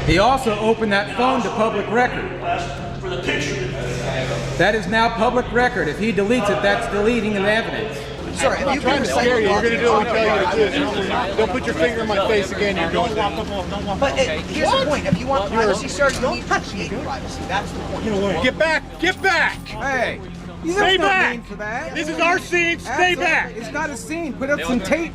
He also opened that phone to public record. For the picture. That is now public record. If he deletes it, that's deleting an evidence. Sir, if you can Scare you. We're going to do what we tell you to do. Don't put your finger in my face again. You're going to. But here's the point. If you want privacy, sir, you need to create privacy. That's the point. Get back! Get back! Hey, Stay back! mean for that. This is our scene. Stay back! It's not a scene. Put up some tape.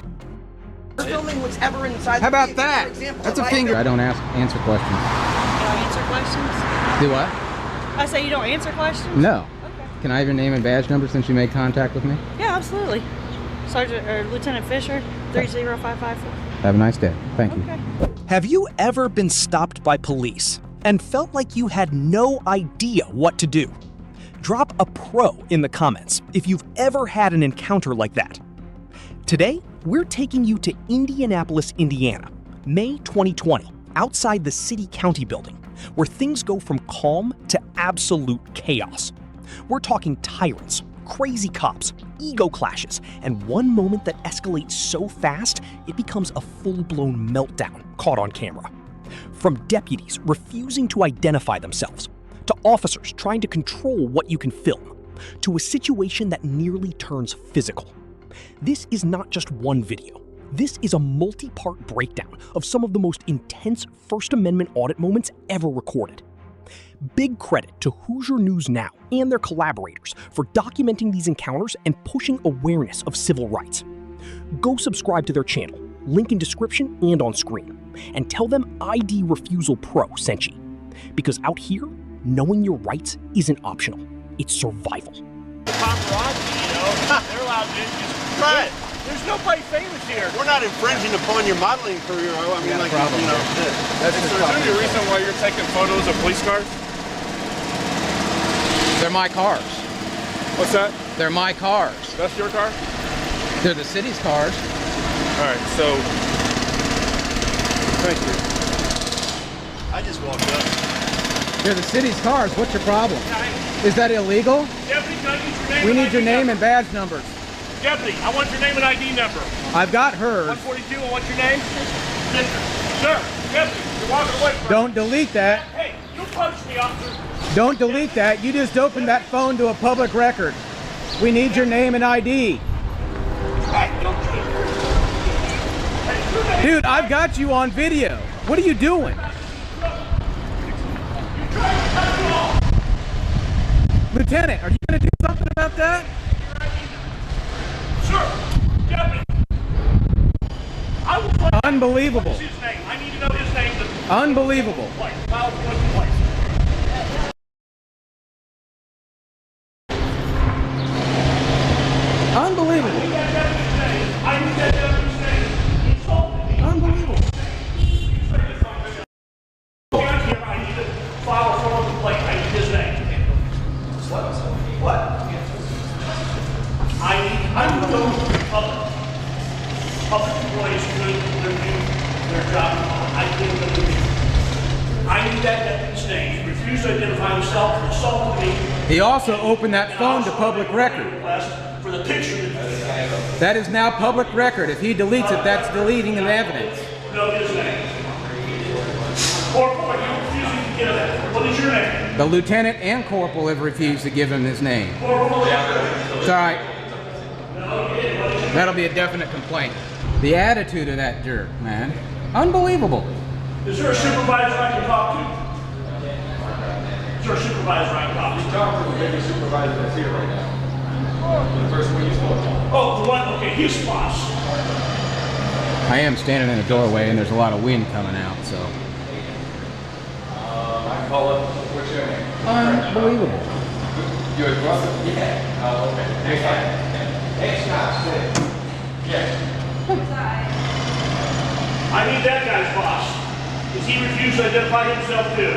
We're filming whatever inside. How about the that? example, That's a right? finger. I don't answer questions. You don't answer questions? Do what? I say you don't answer questions? No. Okay. Can I have your name and badge number since you made contact with me? Yeah, absolutely. Sergeant or Lieutenant Fisher, 30554. Have a nice day. Thank you. Okay. Have you ever been stopped by police and felt like you had no idea what to do? Drop a pro in the comments if you've ever had an encounter like that. Today, we're taking you to Indianapolis, Indiana, May 2020, outside the City County building, where things go from calm to absolute chaos. We're talking tyrants, crazy cops, ego clashes, and one moment that escalates so fast it becomes a full-blown meltdown caught on camera. From deputies refusing to identify themselves, to officers trying to control what you can film, to a situation that nearly turns physical. This is not just one video. This is a multi-part breakdown of some of the most intense First Amendment audit moments ever recorded. Big credit to Hoosier News Now and their collaborators for documenting these encounters and pushing awareness of civil rights. Go subscribe to their channel, link in description and on screen, and tell them ID Refusal Pro sent you. Because out here, knowing your rights isn't optional, it's survival. Paparazzi, you know, they're allowed to just try it. There's nobody famous here. We're not infringing upon your modeling career. I mean, like, problem you know. That's Is there any reason why you're taking photos of police cars? They're my cars. What's that? They're my cars. That's your car? They're the city's cars. All right, so. Thank you. I just walked up. They're the city's cars. What's your problem? Is that illegal? Deputy, can I get your name? We and need your ID name number? and badge numbers. Deputy, I want your name and ID number. I've got hers. 142, I want your name. Sir, Deputy, you're walking away from Don't delete that. Hey, you punched me, officer. Don't delete that. You just opened that phone to a public record. We need your name and ID. Dude, I've got you on video. What are you doing? Lieutenant, are you going to do something about that? Sir, Deputy. I will find Unbelievable. his name. I need to know his name. Unbelievable. File for complaint. Unbelievable. I need that deputy's name. He insulted me. Unbelievable. I need to file a formal complaint. I need his name. What? I need to go to the public. Public employees could do their job. I need that deputy's name. He refused to identify himself, insulted me. He also opened that phone to public record. For the picture. That is now public record. If he deletes it, that's deleting an evidence. Know his name. Corporal, are you refusing to give that? What is your name? The lieutenant and corporal have refused to give him his name. It's all right. That'll be a definite complaint. The attitude of that jerk, man. Unbelievable. Is there a supervisor I can talk to? Is there a supervisor I can talk to? Talk to the baby supervisor that's here right now. The person we spoke to. Oh, the one, okay, his boss. I am standing in a doorway and there's a lot of wind coming out, so. I can call up. What's your name? Unbelievable. You as well? Yeah. Oh, okay. Next time. Next time. Yeah. I need that guy's boss. Because he refused to identify himself too.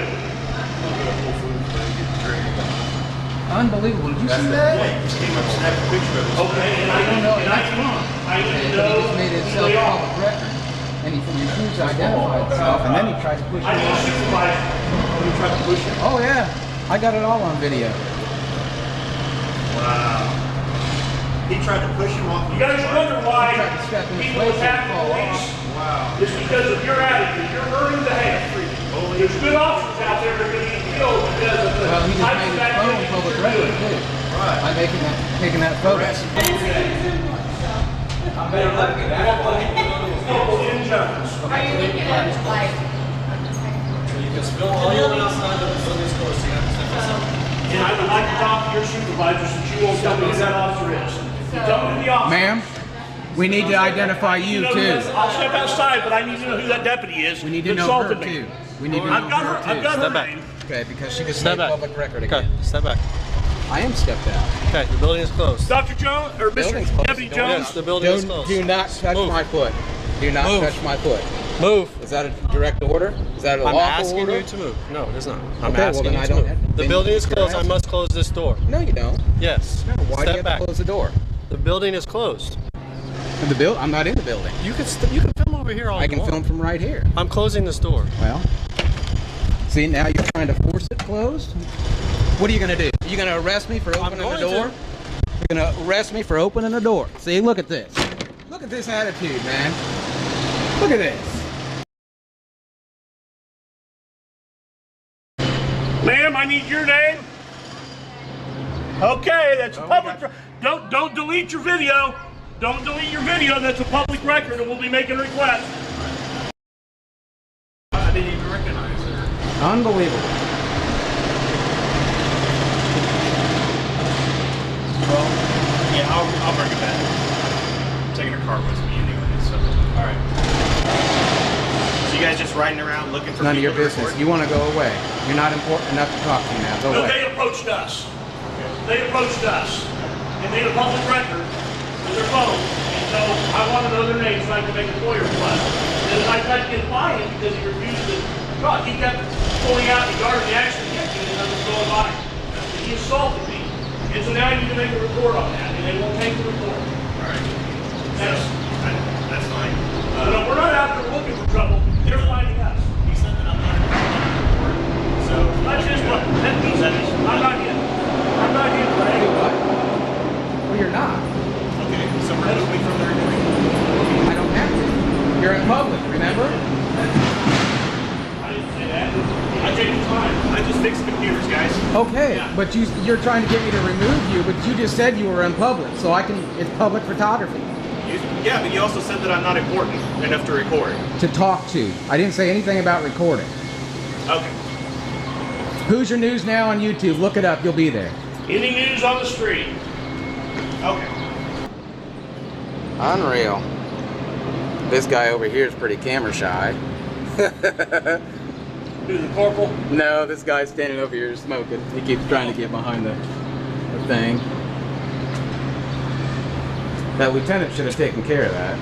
Unbelievable. Did you see that? Okay, and I need to know. I need to know. He just made himself public record. And he refused to identify himself, and then he tried to push I need a him. supervisor. You tried to push him? Oh yeah, I got it all on video. Wow. He tried to push him off. You guys wonder why He tried to step in his people way so attack he'd the fall police? off. Wow. It's because of your attitude. You're earning the hate. There's good officers out there that are going to get killed because of the type of activity public they're record doing. too. By taking that photo. Local interns. Are you looking at like? And I would like to talk to your supervisor since you won't tell me who that officer is. You tell me who the officer is. Ma'am, we need to identify you know who too. that- I'll step outside, but I need to know who that deputy is. We need to who know her assaulted me. too. We need to know I've got her. I've got her name. Okay, because she just Step made back. public record Okay, again. step back. I am stepped out. Okay, the building is closed. Dr. Jones or Building's Mr. closed. Deputy Don't- Jones. Yes, the building is Do closed. not touch Move. my foot. Do not Move. touch my foot. Move. Is that a direct order? Is that a I'm lawful asking order? you to move. No, it is not. I'm Okay, well, asking then you I to don't move. have- The then building you is can closed. I ask. must close this door. No, you don't. Yes. No, why do you Step have back. to close the door? The building is closed. I'm not in the building. You can film over here all I you can want. film from right here. I'm closing this door. Well, see, now you're trying to force it closed? What are you going to do? Are you going to arrest me for opening the going door? to. You're going to arrest me for opening the door. See, look at this. Look at this attitude, man. Look at this. Ma'am, I need your name. Okay, that's a public. Don't delete your video. Don't delete your video. That's a public record, and we'll be making requests. I didn't even recognize her. Unbelievable. Well, yeah, I'll bring it back. I'm taking her car with me anyway, so. All right. So you guys just riding around looking for None of your people to business. record? You want to go away. You're not important enough to talk to me now. Go No, away. they approached us. They approached us and made a public record with their phone. And so I want to know their names so I can make a FOIA request. And then I tried to get by him because he refused to talk. He kept pulling out the guard and he actually hit me as I was going by. And he assaulted me. And so now I need to make a report on that. And they won't take the report. All right. That's fine. No, we're not out there looking for trouble. They're finding us. He said that I'm not important. So That's just what that means. I'm not here. I'm not here for Do anyone. what? Well, you're not. okay, so remove me from the recording. I don't have to. You're in public, remember? I didn't say that. I take the time. I just fixed computers, guys. Okay, Yeah. but you're trying to get me to remove you, but you just said you were in public, so it's public photography. Yeah, but you also said that I'm not important enough to record. To talk to. I didn't say anything about recording. Okay. Who's Your News Now on YouTube? Look it up, you'll be there. Any news on the street? Okay. Unreal. This guy over here is pretty camera shy. Who's the corporal? No, this guy's standing over here smoking. He keeps trying to get behind the thing. That lieutenant should have taken care of that.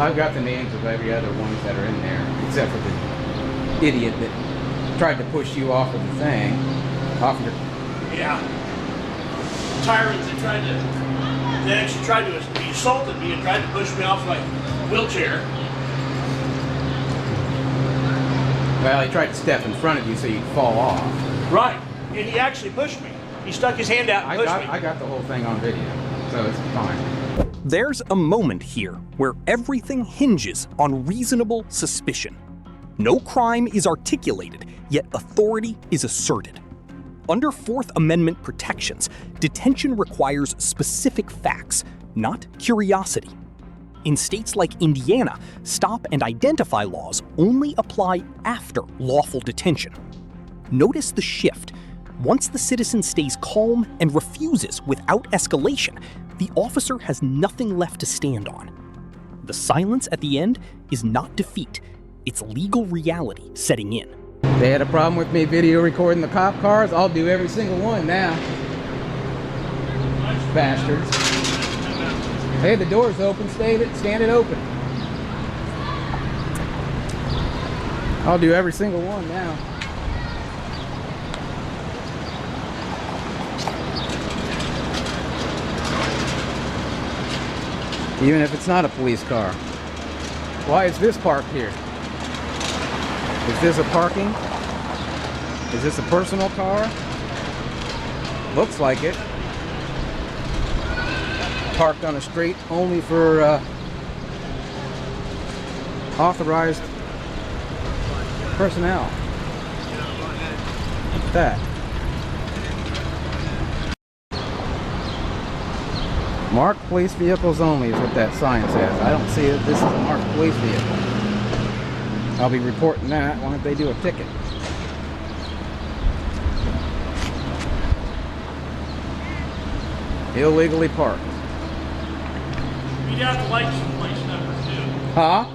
I've got the names of every other ones that are in there, except for the idiot that tried to push you off of the thing. Off your... Yeah. Tyrants they actually tried to, he assaulted me and tried to push me off my wheelchair. Well, he tried to step in front of you so you'd fall off. Right. And he actually pushed me. He stuck his hand out and pushed me. I got the whole thing on video, so it's fine. There's a moment here where everything hinges on reasonable suspicion. No crime is articulated, yet authority is asserted. Under Fourth Amendment protections, detention requires specific facts, not curiosity. In states like Indiana, stop and identify laws only apply after lawful detention. Notice the shift. Once the citizen stays calm and refuses without escalation, the officer has nothing left to stand on. The silence at the end is not defeat, it's legal reality setting in. They had a problem with me video recording the cop cars. I'll do every single one now. Bastards. Hey, the door's open. Stand it open. I'll do every single one now. Even if it's not a police car. Why is this parked here? Is this a parking? Is this a personal car? Looks like it. Parked on a street only for authorized personnel. Look at that. Marked police vehicles only is what that sign says. I don't see it. This is a marked police vehicle. I'll be reporting that. Why don't they do a ticket? Illegally parked. Read out the license plate number too. Huh?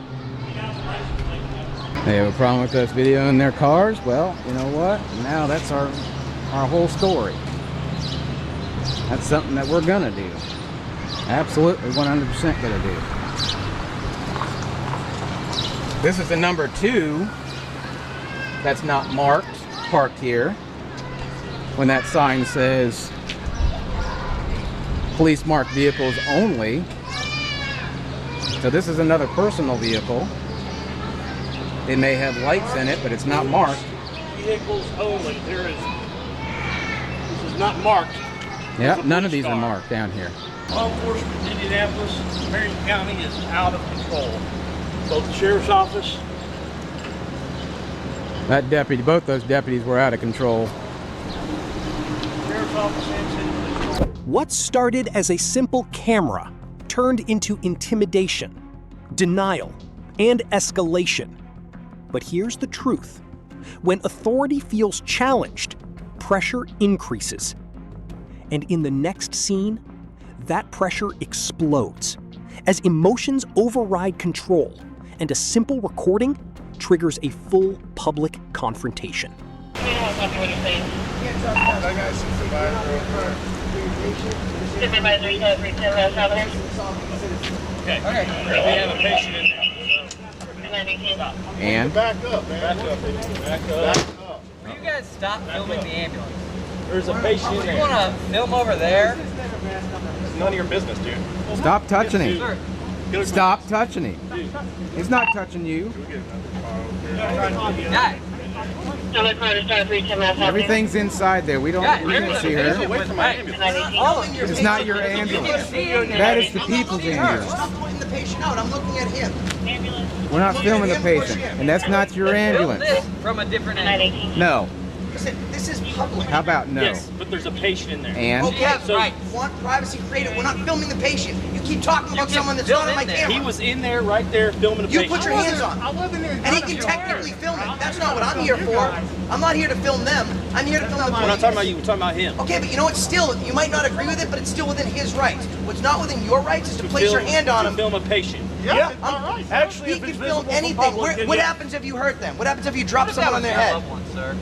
Read out the license plate number. They have a problem with us videoing their cars? Well, you know what? Now that's our whole story. That's something that we're gonna do. Absolutely 100% gonna do. This is the number 2 that's not marked, parked here. When that sign says police marked vehicles only. So this is another personal vehicle. It may have lights in it, but it's not marked. Vehicles only. This is not marked. Yeah, none of these are marked down here. Law enforcement in Indianapolis, Marion County is out of control. Both the sheriff's office. That deputy, both those deputies were out of control. Sheriff's office and city police. What started as a simple camera turned into intimidation, denial, and escalation. But here's the truth. When authority feels challenged, pressure increases. And in the next scene, that pressure explodes as emotions override control and a simple recording triggers a full public confrontation. Okay. We have a patient in there. And Back up, man. Back up. Will you guys stop filming the ambulance? There's a patient in You want to film over there? It's none of your business, dude. stop touching him. Sir, Stop touching him. He's not touching you. guys. Everything's inside there. We can't see her. It's not your ambulance. That is the people's ambulance. Stop pointing the patient out. I'm looking at him. We're not filming the patient, and that's not your Film ambulance. this from a different angle. No. Listen, this is public. How about no? Yes, but there's a patient in there. And Okay, Yeah, right. you want privacy created. We're not filming the patient. You keep talking about can someone that's film not on my in there. camera. He was in there, right there, filming a You patient. put your hands on him. And he can technically film it. That's not what I'm here for. I'm not here to film them. I'm here to film the police. We're not talking about you, we're talking about him. Okay, but you know what? Still, you might not agree with it, but it's still within his rights. What's not within your rights is to place your hand on To him. film a patient. Yeah, I'm- Actually, He if can it's film visible from anything. public, then What yeah. happens if you hurt them? What happens if you drop That someone was on their your head? loved one, sir.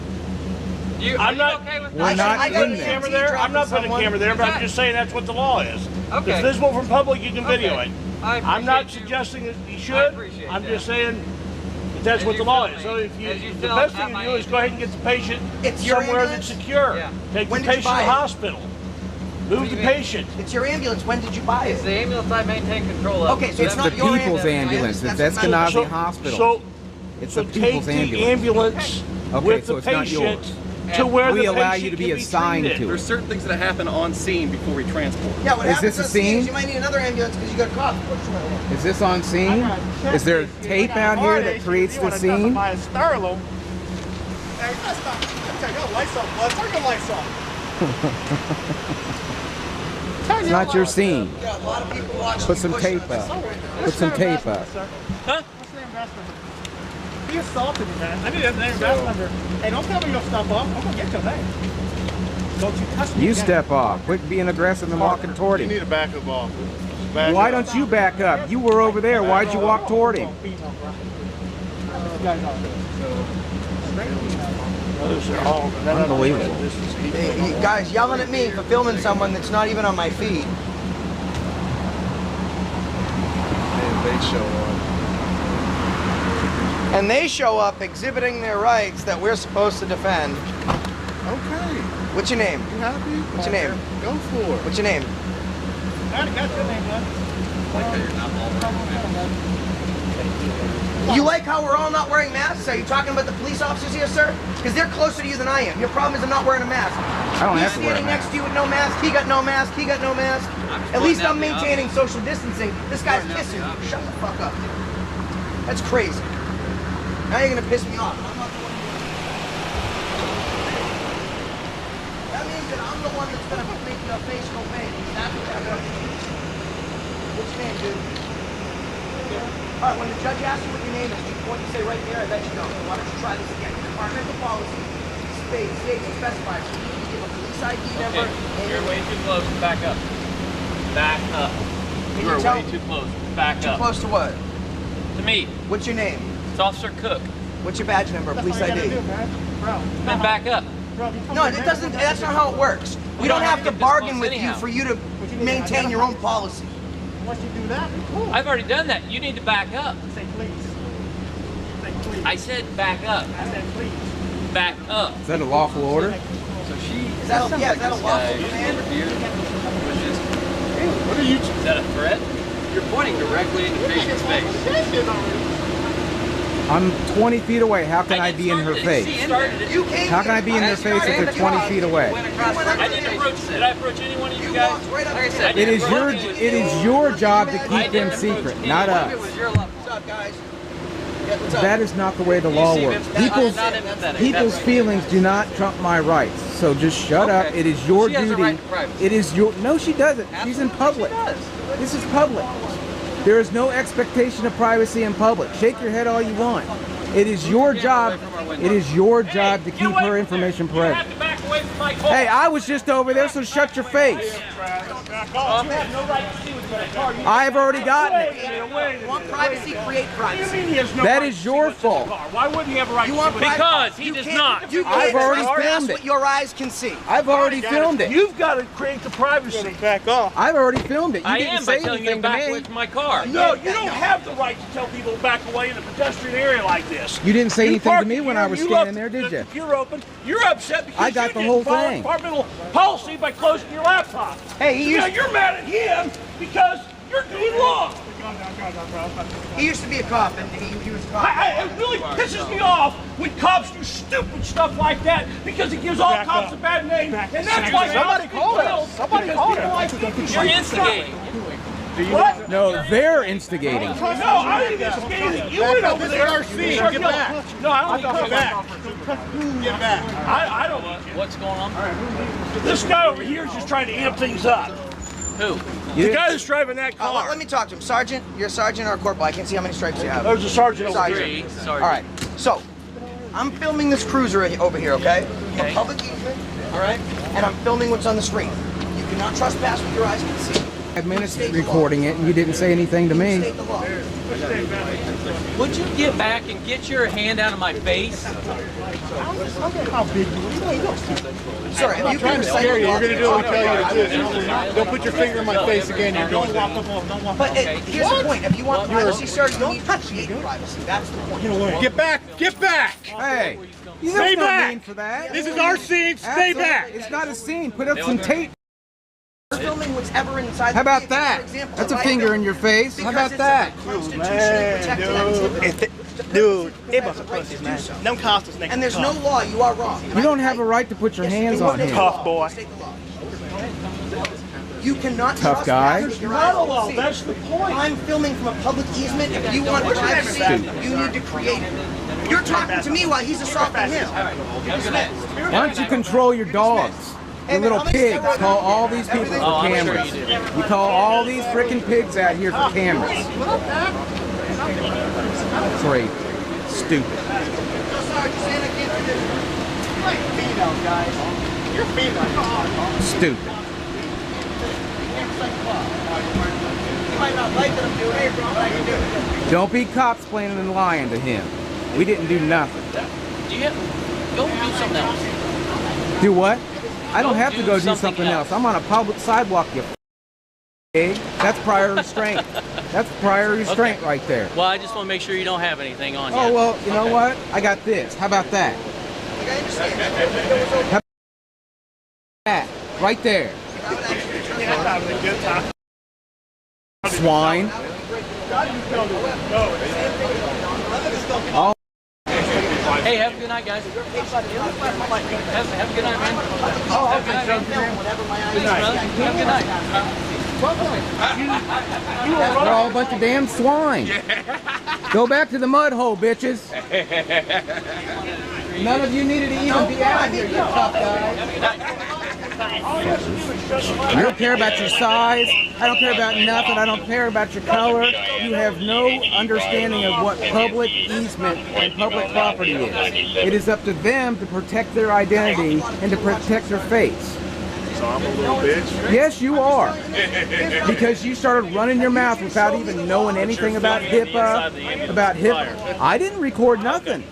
Are I'm you not- okay with We're that? not I got in a there. Camera EMT there? I'm dropping not putting a someone. camera there, but I'm just saying that's what the law is. If Okay. it's visible from public, you can video Okay. it. I I'm not appreciate you. suggesting that you I should. appreciate I'm that. just saying that that's As what you the law film is. me, So if you, as you the film best at thing to my do is go ahead and get the patient It's your somewhere that's ambulance? secure. Yeah. Take When the did you patient to buy the it? hospital. Move do the you mean? patient. It's your ambulance. When did you buy It's it? the ambulance I maintain control of. Okay, so it's it's the not your people's ambulance. It's That's what matters. Escalates Hospital. So It's so the take people's the ambulance. ambulance Okay, with so the it's not patient yours. to where We the allow patient you to be can assigned treated. to it. There's certain things that happen on scene before we transport. Yeah, what Is happens this a on scene is scene? you might need another ambulance because you got a cough. Is this on scene? Is there tape out here that creates the scene? My sterling. Hey, let's stop. Turn your lights off, bud. Turn your lights off. It's not your scene. You got a lot of people watching. Put you some pushing tape on up. this. Put some tape up. Huh? He assaulted me, man. I need his name back number. Hey, don't tell me your stuff off. I'm gonna get your name. Don't you touch me. You again. step off. Quit being aggressive and walking toward You him. need to back up off. Why don't you back up? You were over there. Why'd you walk toward him? Unbelievable. You guys yelling at me for filming someone that's not even on my feed. They show up. And they show up exhibiting their rights that we're supposed to defend. Okay. What's your name? You happy? What's your name? Go for it. What's your name? I already got your name, bud. You like how we're all not wearing masks? Are you talking about the police officers here, sir? Because they're closer to you than I am. Your problem is I'm not wearing a mask. I don't He's have to wear a standing next mask. to you with no mask. He got no mask. He got no mask. At least I'm maintaining social distancing. This guy's pissing me. Shut the fuck up. That's crazy. Now you're gonna piss me off. I'm not That means that I'm the one that's gonna make your face go pay. That's what that means. What's your name, dude? All right, when the judge asks you what your name is, what you say right there, I bet you know. Why don't you try this again? Departmental policy, states specifies you need to give a police ID number. You're way too close. Back up. Back up. Can You are tell- way too close. Back Too up. close to what? To me. What's your name? It's Officer Cook. What's your badge number? Police That's all you ID. gotta do, man. Bro. Then back up. Bro, you told No, me it your doesn't. name. That's not how it works. We We don't don't have have to to get this bargain close with you anyhow. for you to maintain your own policy. Once you do that, you're cool. I've already done that. You need to back up. Say please. Say please. I said back up. I said please. Back up. Is that a lawful order? So she. Is that a, yeah, is that a lawful command? What are you? Is that a threat? You're pointing directly in the patient's face. I'm 20 feet away. How can I be in her face? You came How can I be in their face if they're 20 feet away? I didn't approach. Did I approach any one of you You guys? walked right up Like I to said, It is your job to I keep them didn't secret, approach not anyone. us. What's up, guys? Yeah, what's up? That is not the way the law see, works. Vince, People's not empathetic. people's That's- feelings do not trump my rights. So just shut up. Okay. It is your She has a duty. right to privacy. It is your No, she doesn't. She's in public. This is public. There is no expectation of privacy in public. Shake your head all you want. It is your job. It is your job to keep her information You private. have to back away from my car. Hey, I was just over there, so shut your face. You have no right to see what's in that car. You I've already gotten it. You want privacy, create What do you privacy. mean he has no That right is to see your what's in the fault. car? Why wouldn't he have a right You to want see what's in the privacy. car? Because he You does can't- not. You I've can't already trespass filmed it. what your eyes can see. I've already filmed it. You've got to create the privacy. Back off. I've already filmed it. You I didn't am by say telling you to anything to back away me. from my car. No, you don't have the right to tell people to back away in a pedestrian area like this. You didn't say anything to parked me it when here, I was you standing left there, did the you? You're open. You're upset because I got you the didn't whole follow thing. departmental policy by closing your laptop. Hey, he Now used, you're mad at him because you're doing wrong. he used to be a cop, and he was a cop. It really pisses me off when cops do stupid stuff like that because it gives all Back cops up. a bad name, Back and that's up. why Somebody cops call get us. killed. Somebody because call people us. like you You're instigating. What? No, they're instigating. No, I didn't instigate it. You went over there. our scene. Start Get yelling. back. No, I don't need to Get come back. Get back. I don't need you. What's going on? This guy over here is just trying to amp things up. Who? The guy that's driving that car. Let me talk to him. Sergeant, you're a sergeant or a corporal? I can't see how many stripes you have. There's a sergeant over Sergeant. here. Sorry. All right. So, I'm filming this cruiser over here, okay? Okay. A public easement, all right? And I'm filming what's on the screen. You cannot trespass what your eyes can see. 5 minutes recording it, and you didn't say anything to me. State the law. Would you get back and get your hand out of my face? How big you are. Sir, if you can recite the law, You're gonna do what we tell you to do. Don't put your finger in my face again. You're going. But here's the point. If you want privacy, sir, you need to create privacy. That's the point. Get back. Get back. Hey, you Stay don't back. mean for that. This is our scene. Stay back. It's not a scene. Put up some tape. We're filming what's ever inside. How about the that? vehicle, for example, That's a right? finger in your face. How Because about it's that? a constitutionally protected activity. Dude, it was a pussy, man. Them costs us And there's no law. You are wrong. You don't have a right to put your hands on him. Tough boy. State the law. You cannot Tough trespass guy. what your Not a eyes law. can see. That's the point. I'm filming from a public easement. If you want privacy, you need to create it. You're talking to me while he's assaulting him. Why don't you control your dogs? You little pigs. Call all these people for I'm sure cameras. you do. You call all these freaking pigs out here for cameras. Great. Stupid. You're female. Stupid. You might not like that I'm doing it, but I can do it. Don't be cops planning and lying to him. We didn't do nothing. Do you go do something else? Do what? I don't have to do go do something something else. else. I'm on a public sidewalk, you f***ing. That's prior restraint. That's prior restraint right there. Well, I just want to make sure you don't have anything on you. Oh, well, you know what? I got this. How about that? Like, I understand. That. Right there. Swine. All Hey, have a good night, guys. Have a good night, man. Have a good night, man. Thanks, brother. Have a good night. they're all a bunch of damn swine. Go back to the mud hole, bitches. None of you needed to even be out here, you tough guys. I don't care about your size. I don't care about nothing. I don't care about your color. You have no understanding of what public easement and public property is. It is up to them to protect their identity and to protect their face. So I'm a little bitch. Yes, you are. Because you started running your mouth without even knowing anything about HIPAA, about HIPAA. I didn't record nothing.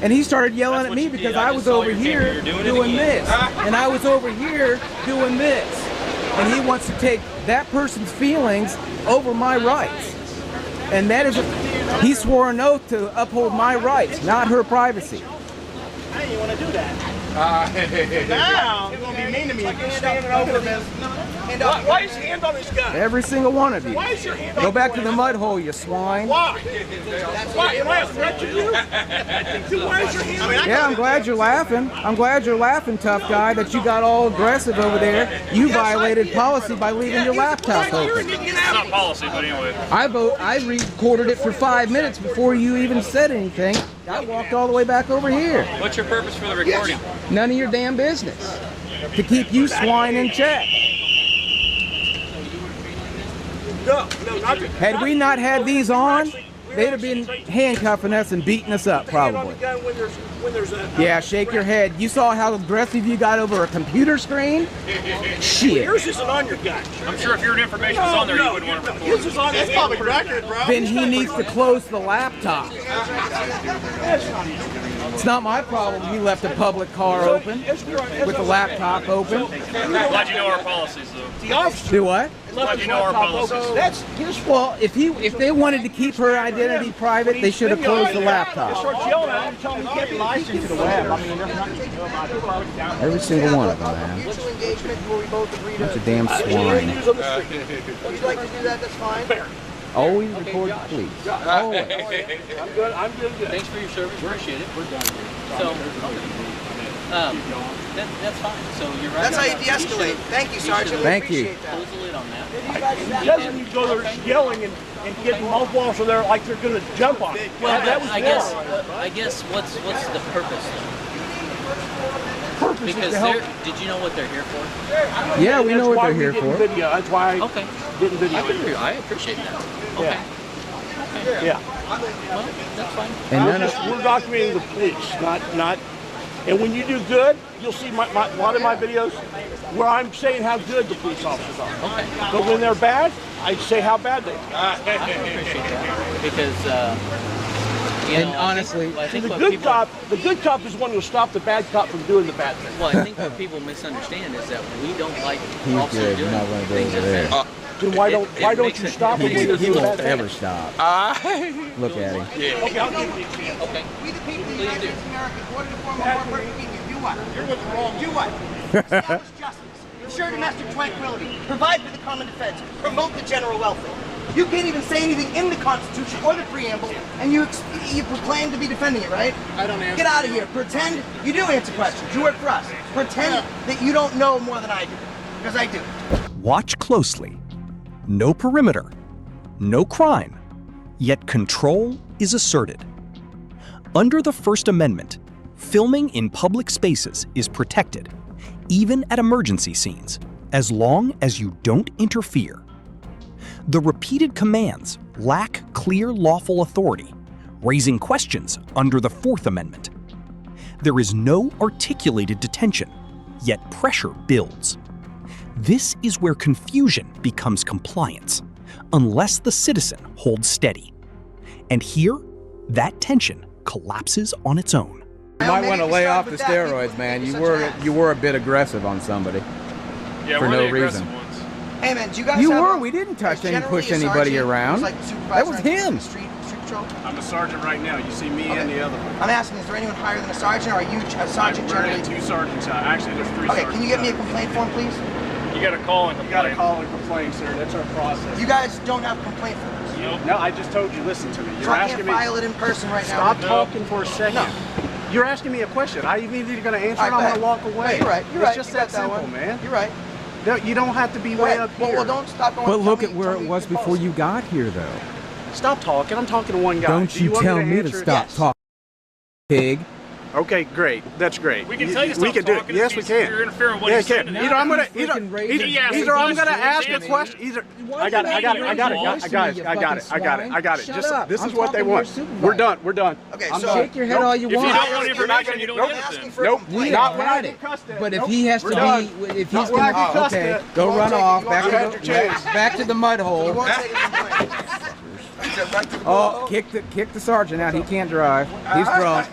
And he started yelling at me because I was over here doing this. And I was over here doing this. And he wants to take that person's feelings over my rights. And that is, he swore an oath to uphold my rights, not her privacy. I didn't want to do that. Now, you're going to be mean to me. You're standing over this. Why is your hand on his gun? Every single one of you. Why is your hand Go back to the mud hole, you swine. Why? Why? Am I a threat to you? Why is your hand on his gun? Yeah, I'm glad you're laughing. I'm glad you're laughing, tough guy, that you got all aggressive over there. You violated policy by leaving your laptop open. It's not policy, but anyway. I recorded it for 5 minutes before you even said anything. I walked all the way back over here. What's your purpose for the recording? None of your damn business. To keep you swine in check. No, not to. Had we not had these on, they'd have been handcuffing us and beating us up, probably. Yeah, shake your head. You saw how aggressive you got over a computer screen? Shit. Yours isn't on your gun. I'm sure if your information was on there, you wouldn't want to record. Yours is on this public record, bro. Then he needs to close the laptop. It's not my problem he left a public car open with the laptop open. Glad you know our policies, though. Do what? Glad you know our policies. That's his Well, if they wanted to keep her identity private, they should have closed the laptop. Start yelling at him and tell him he can't be licensed to the web. I mean, there's nothing to do about it. Every single one of them, man. Mutual engagement where we both agree to. Bunch of damn swine. Would you like to do that? That's fine. Always record the police. Always. I'm good. I'm good. Thanks for your service. Appreciate it. We're done. So, that's fine. So you're right. That's how you de-escalate. Thank you, Sergeant. We Thank you. appreciate that. Close the lid on that. He doesn't even go there yelling and getting mouthwash so they're like they're going to jump on it. Well, that was I guess what's the purpose? Because did you know what they're here for? Yeah, we know what they're here for. Video. That's why I Okay. didn't video it. I appreciate that. Okay. Yeah. Well, that's fine. And none of We're documenting the police, not. And when you do good, you'll see a lot of my videos where I'm saying how good the police officers are. Okay. But when they're bad, I say how bad they are. I appreciate that because you And know, honestly, I think The what good people, cop, the good cop is one who will stop the bad cop from doing the bad thing. well, I think what people misunderstand is that we don't like He's officers good. doing You're not gonna go things over that there. Then why don't makes you it- stop him when they're he doing won't bad things? ever stop. Look at him. Okay, I'll give you the example. Okay. We the people of the Please United do. States of America, order to form a more perfect union. Do what? You're what's wrong. Do what? Establish justice, ensure domestic tranquility, provide for the common defense, promote the general welfare. You can't even say anything in the Constitution or the preamble, and you proclaim to be defending it, right? I don't answer. Get out of here. Pretend you do answer questions. You work for us. Pretend that you don't know more than I do, because I do. Watch closely. No perimeter, no crime, yet control is asserted. Under the First Amendment, filming in public spaces is protected, even at emergency scenes, as long as you don't interfere. The repeated commands lack clear lawful authority, raising questions under the Fourth Amendment. There is no articulated detention, yet pressure builds. This is where confusion becomes compliance, unless the citizen holds steady. And here, that tension collapses on its own. You might want to lay off the steroids, man. You were a bit aggressive on somebody. Yeah, For we're no the aggressive reason. ones. Hey man, do you guys You have were. a- We didn't touch there's and push generally a anybody sergeant around. who's like the supervisor That was on him. Street patrol. I'm a sergeant right now. You see me and the other one. I'm asking, is there anyone higher than a sergeant, or are you a sergeant We're generally? in two sergeants. Actually, there's three Okay, sergeants. can you get me a complaint form, please? You got to call and You got to complain. call and complain, sir. That's our process. You guys don't have complaint forms. No, I just told you. Listen to me. So You're I asking can't me. file it in person right now. Stop talking for a second. No. You're asking me a question. I'm either going to answer All it right, or I'm go going to walk away. Hey, you're right. You're it's right. just You got that simple, one. man. You're right. No, you don't have to be Go way ahead. up here. Well, don't stop going. But Tell look me- at where tell it me was your before policy. you got here, though. Stop talking. I'm talking to one guy. Don't Do you want tell to me to answer it? stop Yes. talking, pig. Okay, great. That's great. We can tell you We stop can do it. talking Yes, if we you're can. interfering with what Yeah, he's can. saying. Either I'm gonna He can raise his either I'm gonna ask a questions. question. Either Why I got it. you I got it. making I got it. noise to Guys, me, you I got it. fucking I got it. I got it. swine? Just Shut up. this I'm is what they talking to your want. supervisor. We're done. We're done. Okay, I'm so done. Shake your head all you If you want. don't want information, you don't Nope. get it asking then. for Nope. We Not ain't when I had get it. cussed at. But if Nope. he has to We're done. be, if Not he's when I gonna, get cussed okay, at. go won't run take it. off You back won't to take the, it. back to the mud You hole. won't take a complaint. Back to the Oh, kick the sergeant out. He can't drive. He's drunk.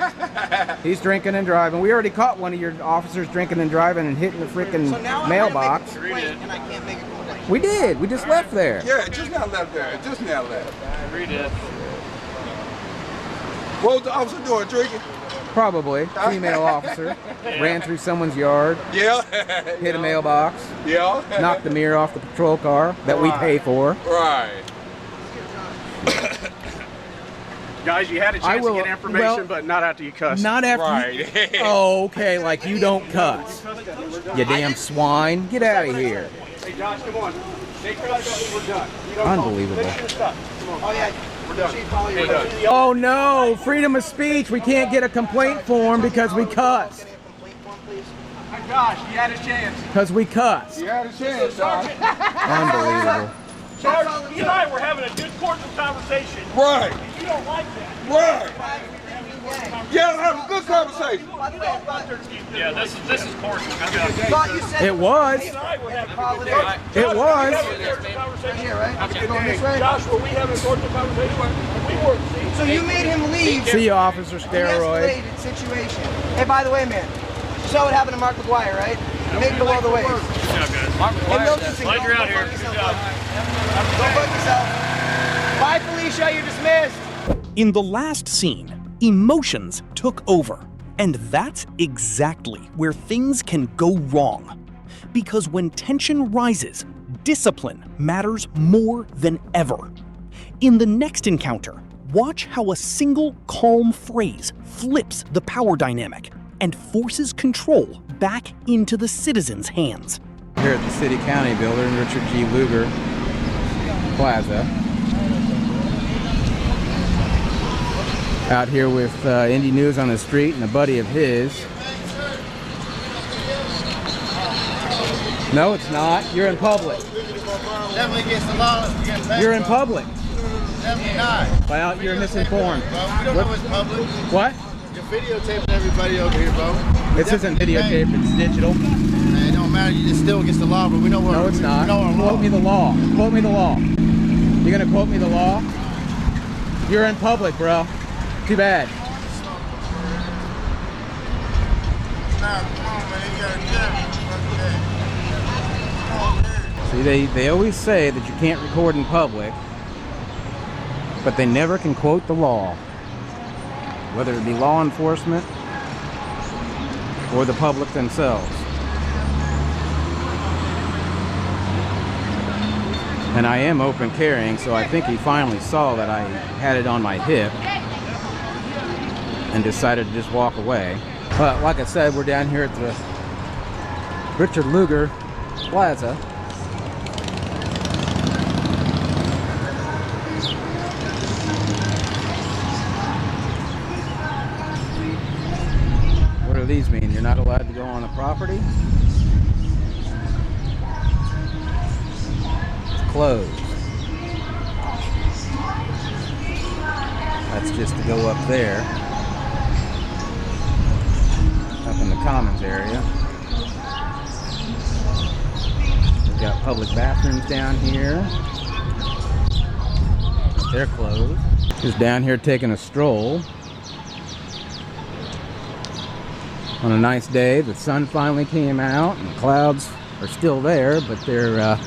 He's drinking and driving. We already caught one of your officers drinking and driving and hitting the freaking So now mailbox. I'm gonna make a complaint and I can't make a complaint. We did. We just left there. Yeah, just now left there. Just now left. Read it. What was the officer doing? Drinking? Probably. Female officer. Ran through someone's yard. Yeah. Hit a mailbox. Yeah. Knocked the mirror off the patrol car that we pay for. Right. Guys, you had a I chance will- to get information, well, but not after you cussed. Not after Right. you. Oh, okay. Like you don't cuss. You damn swine. Get out of here. Hey, Josh, come on. Take your stuff. We're done. You don't Unbelievable. Finish your stuff. Come on. Oh yeah. We're done. We're done. Oh no, freedom of speech. We can't get a complaint form because we cuss. Josh, you had a chance. Because we cuss. You had a chance, Josh. Unbelievable. Sarge, you and I were having a good cordial conversation. Right. and You don't like that. Right. Yeah, have a good conversation. Yeah, this is cordial. Good job. Thought you said It was. You and I were having call it in. It was. a conversation. Here, right? Going this way? Josh, were we having a cordial conversation? We were. So you made him leave. See you, Officer Steroid. De-escalated situation. Hey, by the way, man, you saw what happened to Mark McGuire, right? He made below the waist. Good job, guys. Hey, Milton, Glad you're out here. Good job. Don't fuck yourself. Bye, Felicia. You're dismissed. In the last scene, emotions took over. And that's exactly where things can go wrong. Because when tension rises, discipline matters more than ever. In the next encounter, watch how a single calm phrase flips the power dynamic and forces control back into the citizens' hands. Here at the City County Building, Richard G. Lugar Plaza. Out here with Indy News on the Street and a buddy of his. No, it's not. You're in public. Definitely against the law. You're in public. Definitely not. Well, you're misinformed. Bro, we don't know what's public. What? You're videotaping everybody over here, bro. This isn't videotaped, it's digital. Man, it don't matter. You just still against the law, but we know what. No, it's not. We know our law. Quote me the law. Quote me the law. You gonna quote me the law? You're in public, bro. Too bad. Nah, come on, man. You gotta tell me. See, they always say that you can't record in public, but they never can quote the law. Whether it be law enforcement or the public themselves. And I am open carrying, so I think he finally saw that I had it on my hip and decided to just walk away. But like I said, we're down here at the Richard Lugar Plaza. What do these mean? You're not allowed to go on the property? It's closed. That's just to go up there. Up in the commons area. We've got public bathrooms down here. They're closed. Just down here taking a stroll. On a nice day, the sun finally came out and the clouds are still there, but they're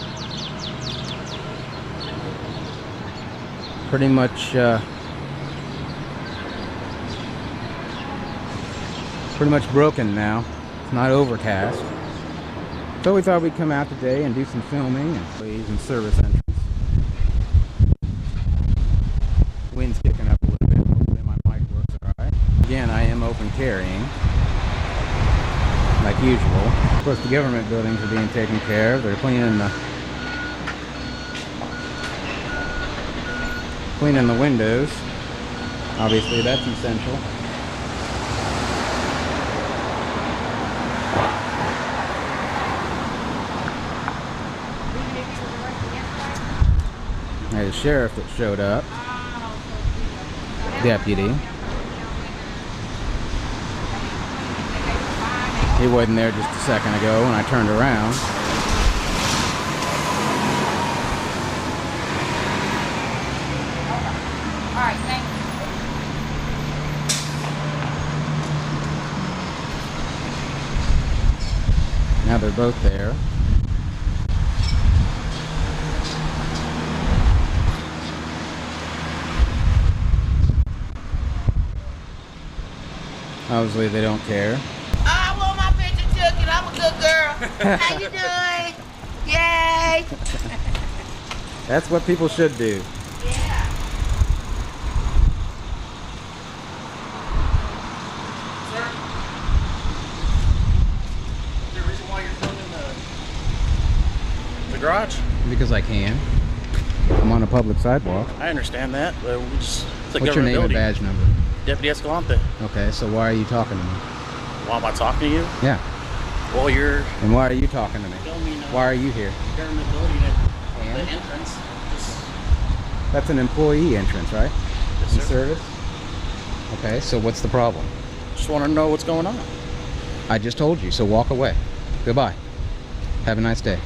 pretty much broken now. It's not overcast. So we thought we'd come out today and do some filming and please and service entrance. Wind's kicking up a little bit. Hopefully my mic works alright. Again, I am open carrying, like usual. Of course, the government buildings are being taken care of. They're cleaning the windows. Obviously, that's essential. There's a sheriff that showed up. Deputy. He wasn't there just a second ago when I turned around. Alright, thank you. Now they're both there. Obviously they don't care. I want my picture taken. I'm a good girl. How you doing? Yay! That's what people should do. Yeah. Sir? Is there a reason why you're filming the garage? Because I can. I'm on a public sidewalk. I understand that, but we just, it's a What's your name and badge number? Deputy Escalante. Okay, so why are you talking to me? Why am I talking to you? Yeah. Well, you're And why are you talking to me? filming Why are you here? government building at And? the entrance. Just, That's an employee entrance, right? yes, In sir. service? Okay, so what's the problem? Just want to know what's going on. I just told you, so walk away. Goodbye. Have a nice day.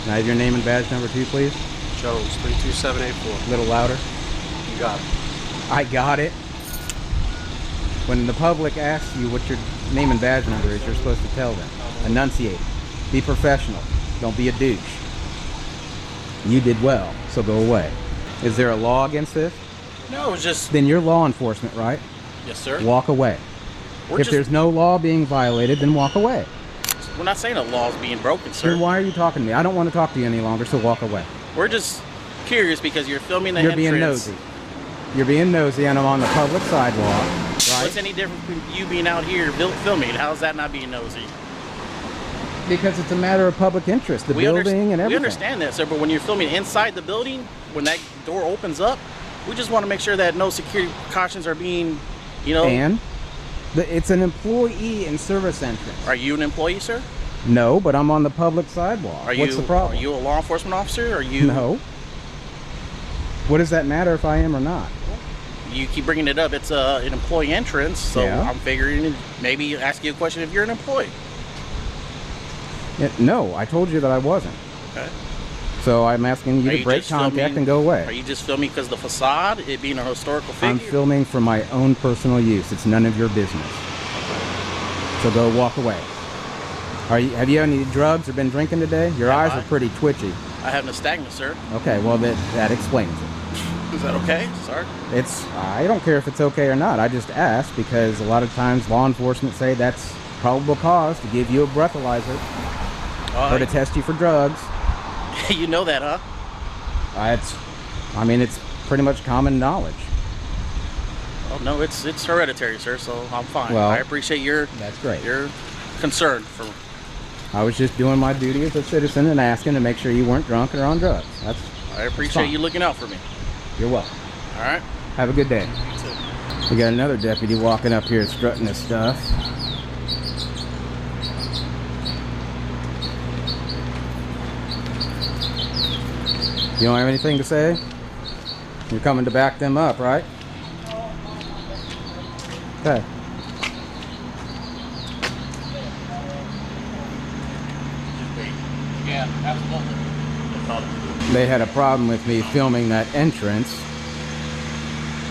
Can I have your name and badge number too, please? Jones, 32784. A little louder. You got it. I got it. When the public asks you what your name and badge number is, you're supposed to tell them. Enunciate. Be professional. Don't be a douche. You did well, so go away. Is there a law against this? No, it's just, Then you're law enforcement, right? yes, sir. Walk away. We're If just, there's no law being violated, then walk away. we're not saying a law's being broken, sir. Then why are you talking to me? I don't want to talk to you any longer, so walk away. We're just curious because you're filming the You're entrance. being nosy. You're being nosy, and I'm on the public sidewalk, right? What's any different from you being out here filming? How's that not being nosy? Because it's a matter of public interest, the building and everything. We understand that, sir, but when you're filming inside the building, when that door opens up, we just want to make sure that no security precautions are being, you know. And it's an employee and service entrance. Are you an employee, sir? No, but I'm on the public sidewalk. What's the problem? Are you a law enforcement officer? Are you? No. What does that matter if I am or not? You keep bringing it up. It's an employee entrance, so Yeah. I'm figuring maybe ask you a question if you're an employee. No, I told you that I wasn't. Okay. So I'm asking you Are to you break just contact filming- and go away. Are you just filming because the facade, it being a historical figure? I'm filming for my own personal use. It's none of your business. So go walk away. Have you had any drugs or been drinking today? Your eyes are pretty twitchy. I have nystagmus, sir. Okay, well that explains it. Is that okay, sir? I don't care if it's okay or not. I just ask because a lot of times law enforcement say that's probable cause to give you a breathalyzer or to test you for drugs. You know that, huh? It's pretty much common knowledge. Oh no, it's hereditary, sir. So I'm fine. Well, I appreciate your concern for. I was just doing my duty as a citizen and asking to make sure you weren't drunk or on drugs. I appreciate you looking out for me. You're welcome. All right. Have a good day. You too. We got another deputy walking up here strutting his stuff. You don't have anything to say? You're coming to back them up, right? Okay. Yeah, absolutely. They had a problem with me filming that entrance,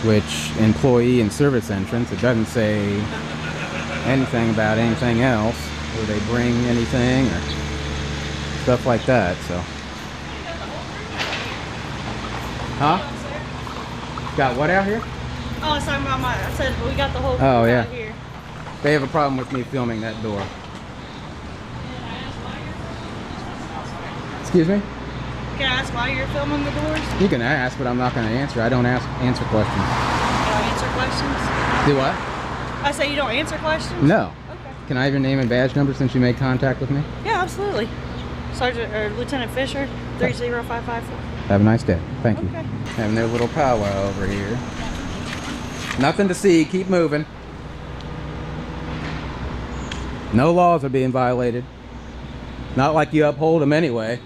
which employee and service entrance. It doesn't say anything about anything else, or they bring anything or stuff like that. So, got what out here? Oh, I was talking about I said we got the whole Oh, crew yeah. out here. They have a problem with me filming that door. Excuse me? Can I ask why you're filming the doors? You can ask, but I'm not going to answer. I don't answer questions. You don't answer questions? Do what? I say you don't answer questions? No. Okay. Can I have your name and badge number since you made contact with me? Yeah, absolutely. Sergeant or Lieutenant Fisher, 30554. Have a nice day. Thank you. Okay. Having their little powwow over here. Nothing to see. Keep moving. No laws are being violated. Not like you uphold them anyway.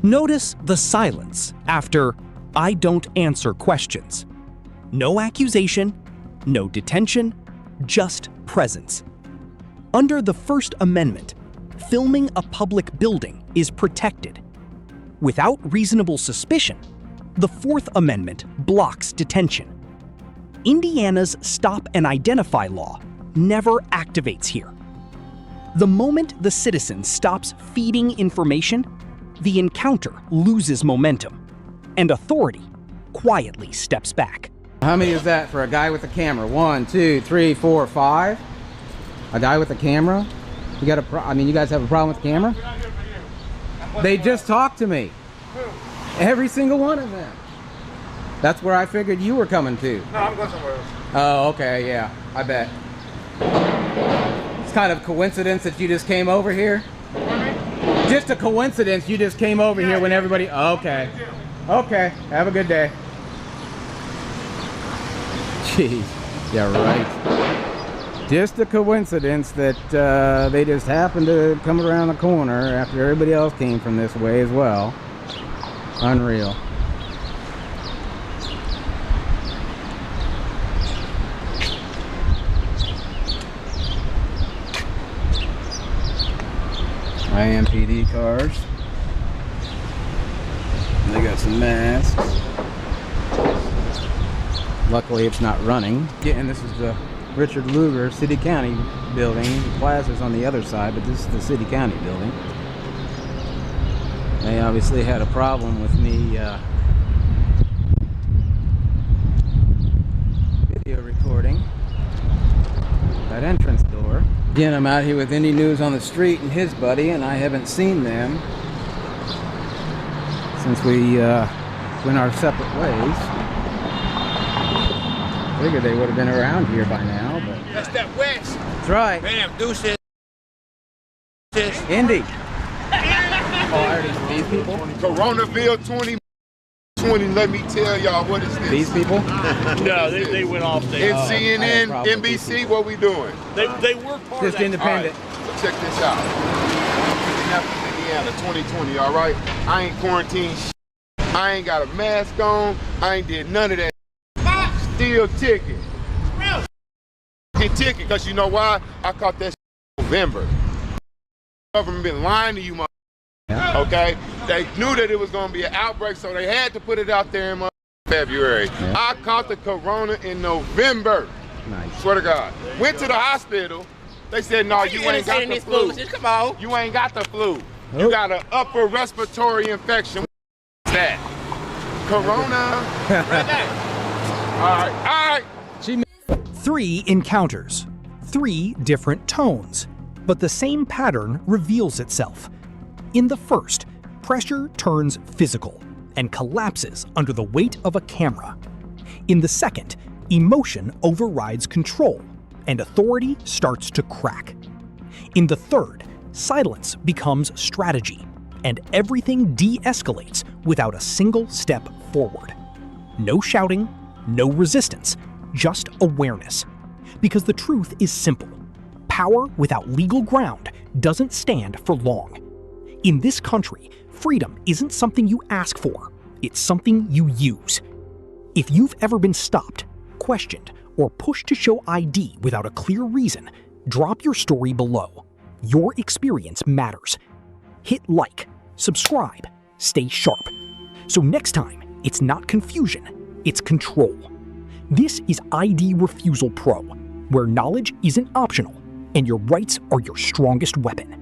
Notice the silence after "I don't answer questions." No accusation, no detention, just presence. Under the First Amendment, filming a public building is protected. Without reasonable suspicion, the Fourth Amendment blocks detention. Indiana's Stop and Identify law never activates here. The moment the citizen stops feeding information, the encounter loses momentum, and authority quietly steps back. How many is that for a guy with a camera? 1, 2, 3, 4, 5. A guy with a camera? You got I mean, you guys have a problem with the camera? They just talked to me. Every single one of them. That's where I figured you were coming to. No, I'm going somewhere else. Oh, okay, yeah, I bet. It's kind of coincidence that you just came over here? Just a coincidence you just came over here when everybody... Okay. Okay, have a good day. Jeez, yeah, right. Just a coincidence that they just happened to come around the corner after everybody else came from this way as well. Unreal. IMPD cars. They got some masks. Luckily it's not running. Yeah, and this is the Richard Lugar City County building. The plaza's on the other side, but this is the City County building. They obviously had a problem with me video recording that entrance door. Again, I'm out here with Indy News on the Street and his buddy, and I haven't seen them since we went our separate ways. Figured they would have been around here by now, but... That's that west. That's right. Bam, deuces. Indy. Oh, I already these people? Coronaville 2020, let me tell y'all, what is this? These people? No, they went off there. In CNN, NBC, what we doing? They were part Just of that. independent. All right, so check this out. Indianapolis, Indiana, 2020, all right? I ain't quarantined shit. I ain't got a mask on. I ain't did none of that. Still ticking. Get ticking, because you know why? I caught that in November. The government been lying to you, mother. Yeah. Okay? They knew that it was going to be an outbreak, so they had to put it out there in February. Yeah. I caught the corona in November. Nice. Swear to God. Went to the hospital. They said, no, you ain't got the flu. Come on. You ain't got the flu. Oh. You got an upper respiratory infection. What's that? Corona. Right there. All right. 3 encounters, 3 different tones, but the same pattern reveals itself. In the first, pressure turns physical and collapses under the weight of a camera. In the second, emotion overrides control and authority starts to crack. In the third, silence becomes strategy and everything de-escalates without a single step forward. No shouting, no resistance, just awareness. Because the truth is simple. Power without legal ground doesn't stand for long. In this country, freedom isn't something you ask for, it's something you use. If you've ever been stopped, questioned, or pushed to show ID without a clear reason, drop your story below. Your experience matters. Hit like, subscribe, stay sharp. So next time, it's not confusion, it's control. This is ID Refusal Pro, where knowledge isn't optional and your rights are your strongest weapon.